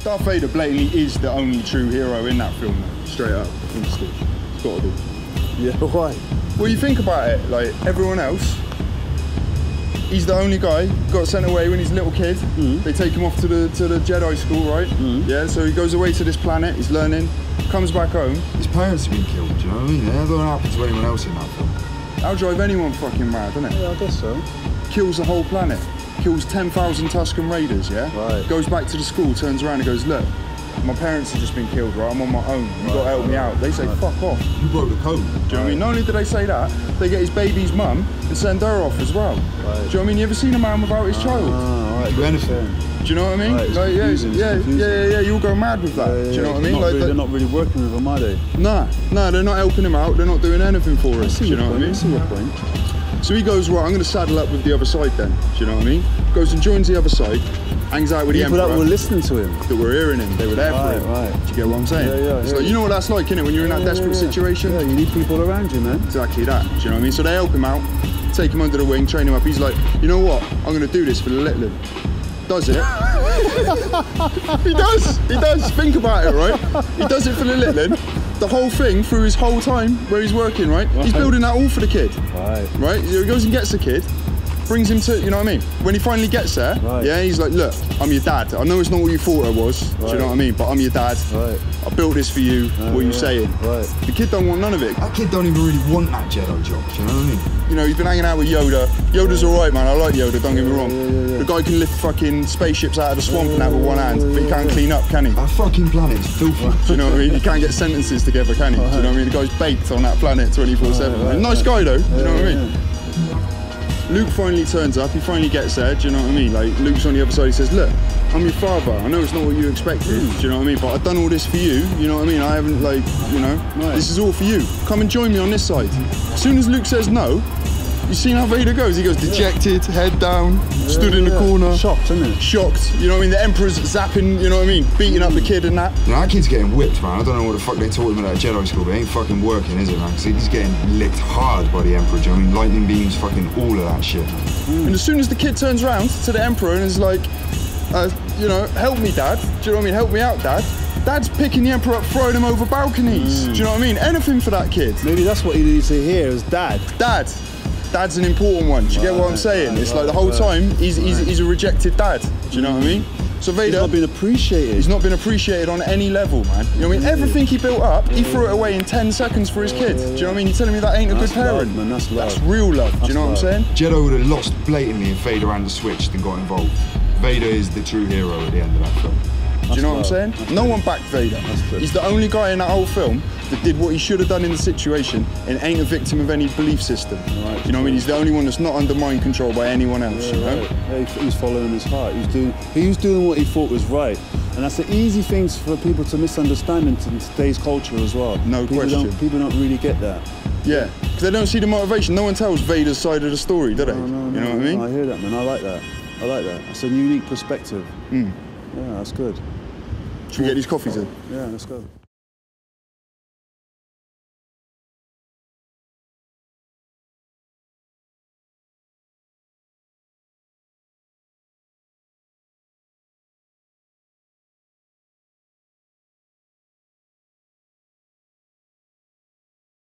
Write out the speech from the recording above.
Darth Vader blatantly is the only true hero in that film, though. Straight up. It's gotta be. Yeah, why? Well, you think about it, like, everyone else, he's the only guy, got sent away when he's a little kid. They take him off to the Jedi school, right? Yeah, so he goes away to this planet, he's learning, comes back home. His parents have been killed, do you know what I mean? That don't happen to anyone else in that film. That'll drive anyone fucking mad, doesn't it? Yeah, I guess so. Kills the whole planet. Kills 10,000 Tusken Raiders, yeah? Right. Goes back to the school, turns around and goes, look, my parents have just been killed, right? I'm on my own. You've got to help me out. They say, fuck off. You broke the code. Do you know what I mean? Not only do they say that, they get his baby's mum and send her off as well. Right. Do you know what I mean? You ever seen a man without his child? Right. Do anything. Do you know what I mean? Right, like, yeah, you'll go mad with that. Do you know what I mean? Like, they're not really working with him, are they? Nah, they're not helping him out. They're not doing anything for us. Do you know what I mean? I see your point. So he goes, right, I'm going to saddle up with the other side then. Do you know what I mean? Goes and joins the other side, hangs out with the Emperor. People that were listening to him. That were hearing him, they were there for him. Right. Do you get what I'm saying? Yeah, it's like, you know what that's like, innit? When you're in that desperate situation? Yeah, you need people around you, man. Exactly that. Do you know what I mean? So they help him out, take him under the wing, train him up. He's like, you know what? I'm going to do this for the little one. Does it? He does. Think about it, right? He does it for the little one. The whole thing through his whole time where he's working, right? He's building that all for the kid. Right? So he goes and gets the kid, brings him to, you know what I mean? When he finally gets there, yeah, he's like, look, I'm your dad. I know it's not what you thought I was, do you know what I mean? But I'm your dad. I built this for you. What are you saying? The kid don't want none of it. That kid don't even really want that Jedi job, do you know what I mean? You know, he's been hanging out with Yoda. Yoda's alright, man. I like Yoda, don't get me wrong. The guy can lift fucking spaceships out of the swamp and out with one hand, but he can't clean up, can he? That fucking planet's filthy. Do you know what I mean? He can't get sentences together, can he? Do you know what I mean? The guy's baked on that planet 24/7. Nice guy though, you know what I mean? Luke finally turns up, he finally gets there, do you know what I mean? Like, Luke's on the other side, he says, look, I'm your father, I know it's not what you expected, do you know what I mean? But I've done all this for you, you know what I mean? I haven't, like, you know, this is all for you. Come and join me on this side. As soon as Luke says no, you seen how Vader goes? He goes dejected, head down, stood in the corner. Shocked, isn't it? Shocked, you know what I mean? The Emperor's zapping, you know what I mean? Beating up the kid and that. That kid's getting whipped, man. I don't know what the fuck they taught him at that Jedi school, but it ain't fucking working, is it, man? Because he's getting licked hard by the Emperor, do you know what I mean? Lightning beams, fucking all of that shit. And as soon as the kid turns around to the Emperor and is like, you know, help me, Dad. Do you know what I mean? Help me out, Dad. Dad's picking the Emperor up, throwing him over balconies. Do you know what I mean? Anything for that kid. Maybe that's what he needs to hear is Dad. Dad's an important one. Do you get what I'm saying? It's like the whole time he's a rejected dad. Do you know what I mean? So Vader, he's not been appreciated. He's not been appreciated on any level, man. You know what I mean? Everything he built up, he threw it away in 10 seconds for his kid. Do you know what I mean? You're telling me that ain't a good parent? Love, man. That's love. That's real love. Do you know what I'm saying? Jedi would have lost blatantly if Vader hadn't switched and got involved. Vader is the true hero at the end of that film. Do you know what I'm saying? No one backed Vader. He's the only guy in that whole film that did what he should have done in the situation and ain't a victim of any belief system. You know what I mean? He's the only one that's not under mind control by anyone else, you know? Yeah, he's following his heart. He was doing what he thought was right. And that's the easy things for people to misunderstand in today's culture as well. No question. People don't really get that. Yeah, because they don't see the motivation. No one tells Vader's side of the story, do they? No, you know what I mean? I hear that, man. I like that. I like that. That's a unique perspective. Yeah, that's good. Should we get these coffees in? Yeah, let's go.